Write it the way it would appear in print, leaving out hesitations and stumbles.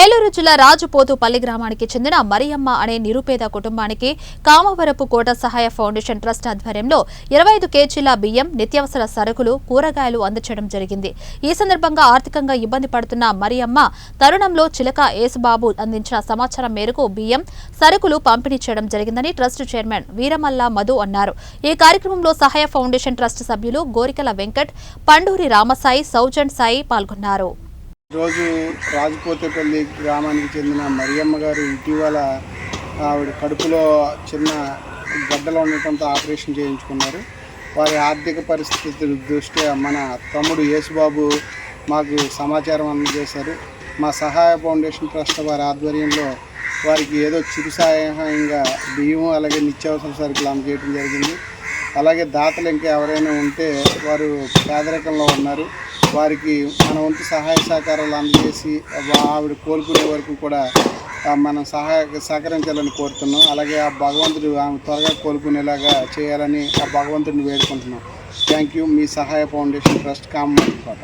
ఏలూరు జిల్లా రాజుపోతుపల్లి గ్రామానికి చెందిన మరియమ్మ అనే నిరుపేద కుటుంబానికి కామవరపు కోట సహాయ ఫౌండేషన్ ట్రస్ట్ ఆధ్వర్యంలో 25 కేజీల బియ్యం, నిత్యావసర సరుకులు, కూరగాయలు అందజేయడం జరిగింది. ఈ సందర్భంగా ఆర్థికంగా ఇబ్బంది పడుతున్న మరియమ్మ తరుణంలో చిలక యేసుబాబు అందించిన సమాచారం మేరకు బియ్యం, సరుకులు పంపిణీ చేయడం జరిగిందని ట్రస్ట్ చైర్మన్ వీరమల్ల మధు అన్నారు. ఈ కార్యక్రమంలో సహాయ ఫౌండేషన్ ట్రస్ట్ సభ్యులు గోరికల వెంకట్, పండూరి రామసాయి, సౌజన్ సాయి పాల్గొన్నారు. రోజు రాజుపోతేపల్లి గ్రామానికి చెందిన మరియమ్మ గారు ఇటీవల ఆవిడ కడుపులో చిన్న గడ్డలు ఉండటంతో ఆపరేషన్ చేయించుకున్నారు. వారి ఆర్థిక పరిస్థితుల దృష్ట్యా మన తమ్ముడు యేసుబాబు మాకు సమాచారం అందజేశారు. మా సహాయ ఫౌండేషన్ ట్రస్ట్ వారి ఆధ్వర్యంలో వారికి ఏదో చిరు సహాయంగా బియ్యం అలాగే నిత్యావసర సరుకులు అందజేయడం జరిగింది. అలాగే దాతలు ఇంకా ఎవరైనా ఉంటే వారు పేదరికంలో ఉన్నారు, వారికి మన వంతు సహాయ సహకారాలు అందజేసి ఆవిడ కోలుకునే వరకు కూడా మనం సహకరించాలని కోరుతున్నాం. అలాగే ఆ భగవంతుడు ఆమె త్వరగా కోలుకునేలాగా చేయాలని ఆ భగవంతుడిని వేడుకుంటున్నాం. Thank you. మీ సహాయ ఫౌండేషన్ ట్రస్ట్ కామవరపు కోట.